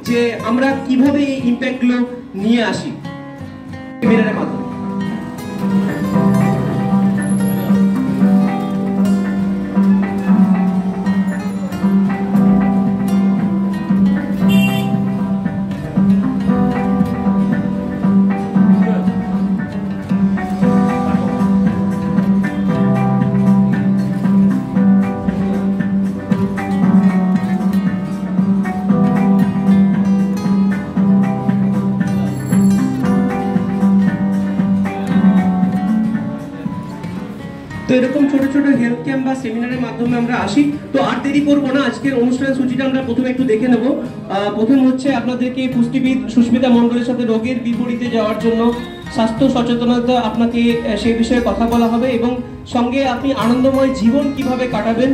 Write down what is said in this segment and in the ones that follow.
যে আমরা কিভাবে এই ইম্প্যাক্টগুলো নিয়ে আসি সেমিনারের মাধ্যমে। তো এরকম ছোট ছোট হেলথ ক্যাম্প বা সেমিনারের মাধ্যমে আমরা আসি। তো আর দেরি করবো না, আজকের অনুষ্ঠান সূচিটা আমরা প্রথমে একটু দেখে নেব। প্রথম হচ্ছে আপনাদেরকে পুষ্টিবিদ সুস্মিতা মণ্ডলের সাথে রোগের বিপরীতে যাওয়ার জন্য স্বাস্থ্য সচেতনতা, আপনাকে সেই বিষয়ে কথা বলা হবে এবং সঙ্গে আপনি আনন্দময় জীবন কিভাবে কাটাবেন।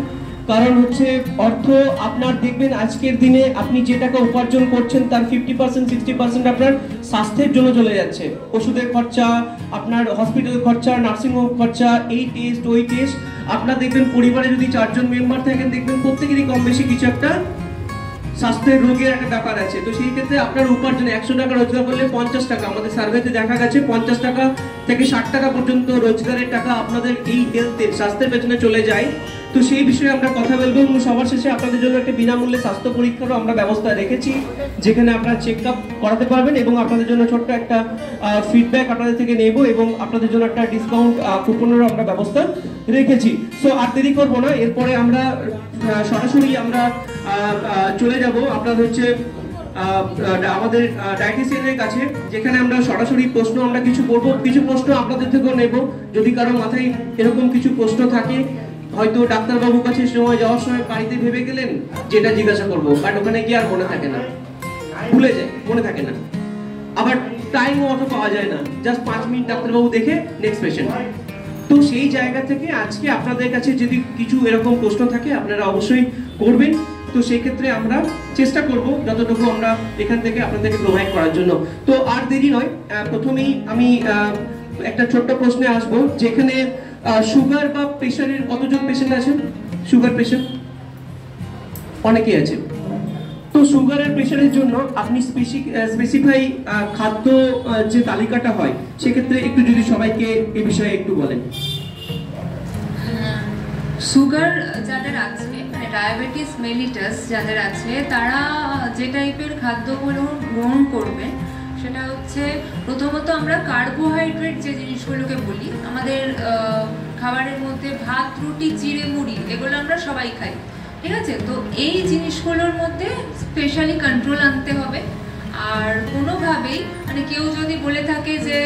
কারণ হচ্ছে অর্থ আপনার দেখবেন আজকের দিনে আপনি যে টাকা উপার্জন করছেন তার 50% 60% আপনার স্বাস্থ্যের জন্য চলে যাচ্ছে। ওষুধের খরচা, আপনার হসপিটাল খরচা, নার্সিংহোম খরচা, এই টেস্ট ওই টেস্ট। আপনার দেখবেন পরিবারে যদি 4 জন মেম্বার থাকেন দেখবেন প্রত্যেকেরই কম বেশি কিছু একটা স্বাস্থ্যের রোগের একটা ব্যাপার আছে। তো সেই ক্ষেত্রে আপনার উপার্জন 100 টাকা রোজগার করলে 50 টাকা, আমাদের সার্ভেতে দেখা গেছে 50 টাকা থেকে 60 টাকা পর্যন্ত রোজগারের টাকা আপনাদের এই হেলথের স্বাস্থ্যের পেছনে চলে যায়। তো সেই বিষয়ে আমরা কথা বলবো এবং সবার শেষে আপনাদের জন্য একটা বিনামূল্যে স্বাস্থ্য পরীক্ষারও আমরা ব্যবস্থা রেখেছি, যেখানে আপনারা চেক আপ করাতে পারবেন এবং আপনাদের জন্য ছোট্ট একটা ফিডব্যাক আপনাদের থেকে নেব এবং আপনাদের জন্য একটা ডিসকাউন্ট কুপনেরও আমরা ব্যবস্থা রেখেছি। সো আর দেরি করবো না, এরপরে আমরা সরাসরি আমরা চলে যাব আপনাদের হচ্ছে আমাদের ডায়েটিশিয়ানের কাছে, যেখানে আমরা সরাসরি প্রশ্ন আমরা কিছু করবো, কিছু প্রশ্ন আপনাদের থেকেও নেব। যদি কারো মাথায় এরকম কিছু প্রশ্ন থাকে, হয়তো ডাক্তারবাবুর কাছে সময় যাওয়ার সময় বাড়িতে ভেবে গেলেন যেটা জিজ্ঞাসা করবো, বাট ওখানে গিয়ে আর মনে থাকে না, ভুলে যায়, মনে থাকে না, আবার টাইমও অত পাওয়া যায় না, জাস্ট 5 মিনিট ডাক্তারবাবু দেখে নেক্সট পেশেন্ট। তো সেই জায়গা থেকে আজকে আপনাদের কাছে যদি কিছু এরকম প্রশ্ন থাকে আপনারা অবশ্যই করবেন। তো সেই ক্ষেত্রে আমরা চেষ্টা করব যতটুকু আমরা এখান থেকে আপনাদেরকে প্রোভাইড করার জন্য। তো আর দেরি নয়, প্রথমেই আমি একটা ছোট্ট প্রশ্নে আসবো, যেখানে সুগার বা প্রেশারের কতজন পেশেন্ট আছেন? সুগার পেশেন্ট অনেকেই আছে। তো সুগার আর প্রেশারের জন্য আপনি স্পেসিফাই খাদ্য যে তালিকাটা হয় সেক্ষেত্রে একটু যদি সবাইকে এই বিষয়ে একটু বলেন। সুগার যাদের আছে, মানে ডায়াবেটিস মেলিটাস যাদের আছে, তারা যে টাইপের খাদ্যগুলো গ্রহণ করবে সেটা হচ্ছে প্রথমত আমরা কার্বোহাইড্রেট যে জিনিসগুলোকে বলি, আমাদের খাবারের মধ্যে ভাত, রুটি, চিড়ে, মুড়ি এগুলো আমরা সবাই খাই, ঠিক আছে? তো এই জিনিসগুলোর মধ্যে স্পেশালি কন্ট্রোল আনতে হবে। আর কোনোভাবেই মানে কেউ যদি বলে থাকে যে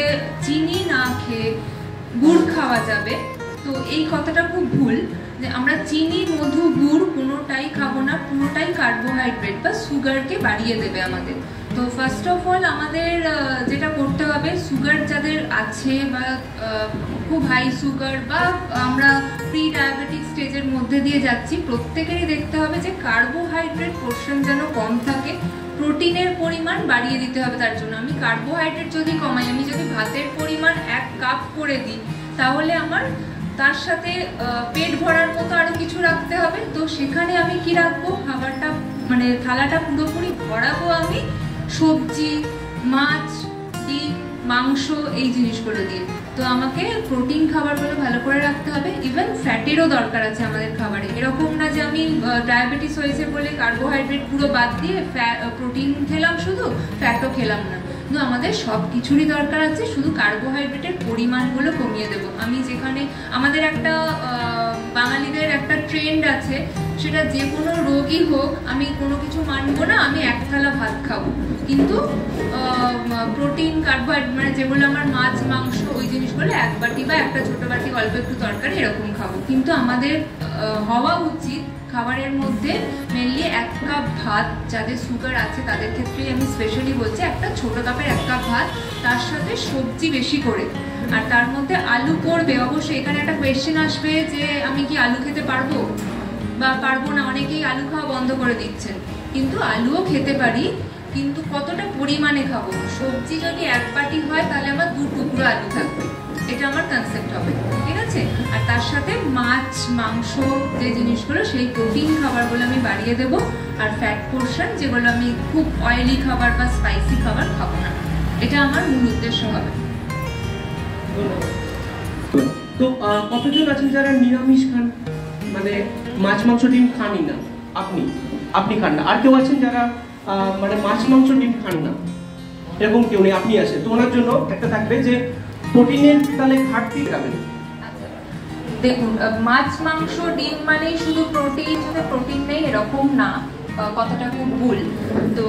চিনি না খেয়ে গুড় খাওয়া যাবে, তো এই কথাটা খুব ভুল। যে আমরা চিনি, মধু, গুড় কোনোটাই খাবো না, পুরোটাই কার্বোহাইড্রেট বা সুগারকে বাড়িয়ে দেবে আমাদের। তো ফার্স্ট অফ অল আমাদের যেটা করতে হবে, সুগার যাদের আছে বা খুব হাই সুগার বা আমরা প্রি ডায়াবেটিক স্টেজের মধ্যে দিয়ে যাচ্ছি, প্রত্যেকেরই দেখতে হবে যে কার্বোহাইড্রেট পোর্শন যেন কম থাকে, প্রোটিনের পরিমাণ বাড়িয়ে দিতে হবে। তার জন্য আমি কার্বোহাইড্রেট যদি কমাই, আমি যদি ভাতের পরিমাণ 1 কাপ করে দিই, তাহলে আমার তার সাথে পেট ভরার মতো আরো কিছু রাখতে হবে। তো সেখানে আমি কি রাখবো, খাবারটা মানে থালাটা পুরোপুরি ভরাবো আমি সবজি, মাছ, ডিম, মাংস এই জিনিসগুলো দিয়ে। তো আমাকে প্রোটিন খাবারগুলো ভালো করে রাখতে হবে। ইভেন ফ্যাটেরও দরকার আছে আমাদের খাবারে, এরকম না যে আমি ডায়াবেটিস হয়েছে বলে কার্বোহাইড্রেট পুরো বাদ দিয়ে প্রোটিন খেলাম শুধু, ফ্যাটও খেলাম না। কিন্তু আমাদের সব কিছুরই দরকার আছে, শুধু কার্বোহাইড্রেটের পরিমাণগুলো কমিয়ে দেবো। আমি যেখানে আমাদের একটা বাঙালিদের একটা ট্রেন্ড আছে, সেটা যে কোনো রোগই হোক আমি কোনো কিছু মানবো না, আমি 1 থালা ভাত খাবো, কিন্তু প্রোটিন কার্বোহাইড্রেট মানে যেগুলো আমার মাছ, মাংস ওই জিনিসগুলো 1 বাটি বা একটা ছোট বাটি অল্প একটু তরকারি এরকম খাবো। কিন্তু আমাদের হওয়া উচিত খাবারের মধ্যে মেনলি 1 কাপ ভাত, যাদের সুগার আছে তাদের ক্ষেত্রেই আমি স্পেশালি বলছি, একটা ছোট কাপের 1 কাপ ভাত, তার সাথে সবজি বেশি করে, আর তার মধ্যে আলু পড়বে অবশ্যই। এখানে একটা কোয়েশ্চেন আসবে যে আমি কি আলু খেতে পারবো বা পারবো না, অনেকেই আলু খাওয়া বন্ধ করে দিচ্ছেন, কিন্তু আলুও খেতে পারি, কিন্তু কতটা পরিমাণে খাবো। সবজি যদি 1 বাটি হয় তাহলে আমার 2 টুকরো আলু থাকবে, এটা আমার কনসেপ্ট হবে, ঠিক আছে? আর তার সাথে মাছ, মাংস যে জিনিসগুলো সেই প্রোটিন খাবারগুলো আমি বাড়িয়ে দেবো। আর ফ্যাট পোর্শন যেগুলো আমি খুব অয়েলি খাবার বা স্পাইসি খাবার খাবো না। এটা আমার মূল উদ্দেশ্য হবে। তো কতজন আছেন যারা নিরামিষ খান, মানে মাছ মাংস ডিম খানই না? আপনি খান না। আর কেউ আছেন যারা মানে মাছ মাংস ডিম খান না? এরকম কেউ নেই, আপনি আছেন। তো ওনার জন্য একটা থাকবে যে প্রোটিনের তাহলে ঘাটতি খাবেন। দেখুন, মাছ মাংস ডিম মানে শুধু প্রোটিন নেই এরকম না, কথাটা খুব ভুল। তো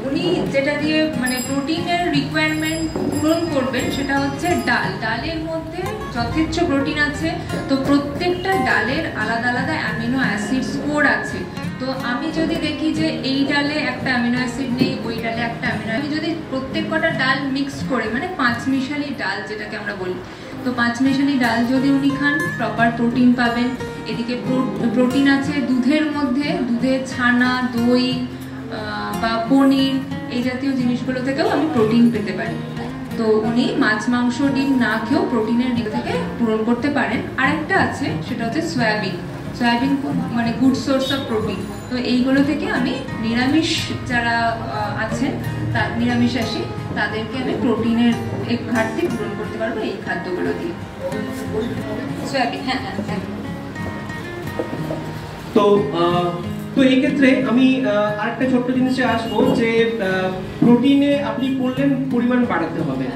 উনি যেটা দিয়ে মানে প্রোটিনের রিকোয়ারমেন্ট পূরণ করবেন সেটা হচ্ছে ডাল। ডালের মধ্যে যথেচ্ছ প্রোটিন আছে। তো প্রত্যেকটা ডালের আলাদা আলাদা অ্যামিনো অ্যাসিড স্কোর আছে। তো আমি যদি দেখি যে এই ডালে একটা অ্যামিনো অ্যাসিড নেই, ওই ডালে একটা অ্যামিনো, আমি যদি প্রত্যেক কটা ডাল মিক্স করে মানে পাঁচমিশালি ডাল যেটাকে আমরা বলি, তো পাঁচমিশালি ডাল যদি উনি খান প্রপার প্রোটিন পাবেন। এদিকে প্রোটিন আছে দুধের মধ্যে, দুধের ছানা, দই বা পনির এই জাতীয় জিনিসগুলো থেকেও আমি প্রোটিন পেতে পারি। তো উনি মাছ মাংস ডিম না খেয়েও প্রোটিনের দিক থেকে পূরণ করতে পারেন। আরেকটা আছে সেটা হচ্ছে সয়াবিন মানে গুড সোর্স অফ প্রোটিন। তো এইগুলো থেকে আমি নিরামিষ যারা আছেন নিরামিষাশী তাদেরকে আমি প্রোটিনের ঘাটতি পূরণ করতে পারবো এই খাদ্যগুলো দিয়ে। সয়াবিন, হ্যাঁ। তো এই ক্ষেত্রে আমি আরেকটা ছোট্ট জিনিসে আসবো যে প্রোটিনে আপনি বললেন পরিমাণ বাড়াতে হবে।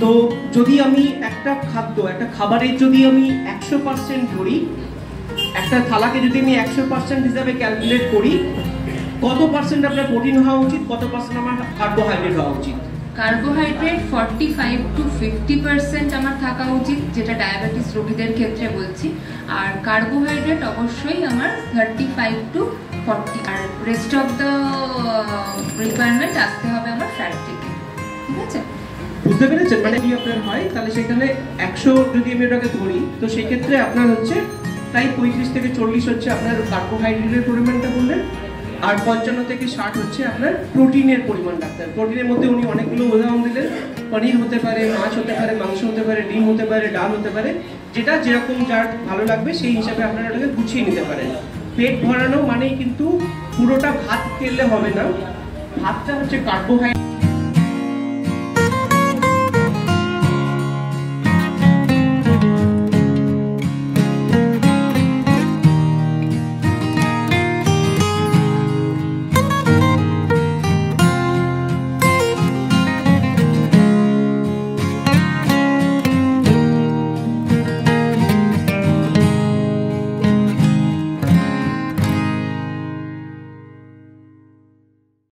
তো যদি আমি একটা খাবারের যদি আমি 100% ধরি, একটা থালাকে যদি আমি 100% হিসাবে ক্যালকুলেট করি, কত পার্সেন্ট আপনার প্রোটিন হওয়া উচিত, কত পার্সেন্ট আমার কার্বোহাইড্রেট হওয়া উচিত? কার্বোহাইড্রেট 45 to 50% আমার থাকা উচিত, যেটা ডায়াবেটিস রোগীদের ক্ষেত্রে বলছি। আর কার্বোহাইড্রেট অবশ্যই আমার 35 to 40, আর রেস্ট অফ দ্য রিকোয়ারমেন্ট আসতে হবে আমার ফ্যাট থেকে। ঠিক আছে, বুঝতে পেরেছেন? মানে কি আপনার হয় তাহলে সেখানে 100 যদি আমি ওটাকে ধরি, তো সেই ক্ষেত্রে আপনার হচ্ছে প্রায় 35 থেকে 40 হচ্ছে আপনার কার্বোহাইড্রেটের পরিমাণটা বললেন, আর 55 থেকে 60 হচ্ছে আপনার প্রোটিনের পরিমাণ। ডাক্তার প্রোটিনের মধ্যে উনি অনেকগুলো উদাহরণ দিলেন, পনির হতে পারে, মাছ হতে পারে, মাংস হতে পারে, ডিম হতে পারে, ডাল হতে পারে, যেটা যেরকম যার ভালো লাগবে সেই হিসাবে আপনারা ওটাকে গুছিয়ে নিতে পারেন। পেট ভরানো মানেই কিন্তু পুরোটা ভাত খেলে হবে না, ভাতটা হচ্ছে কার্বোহাইড্রেট।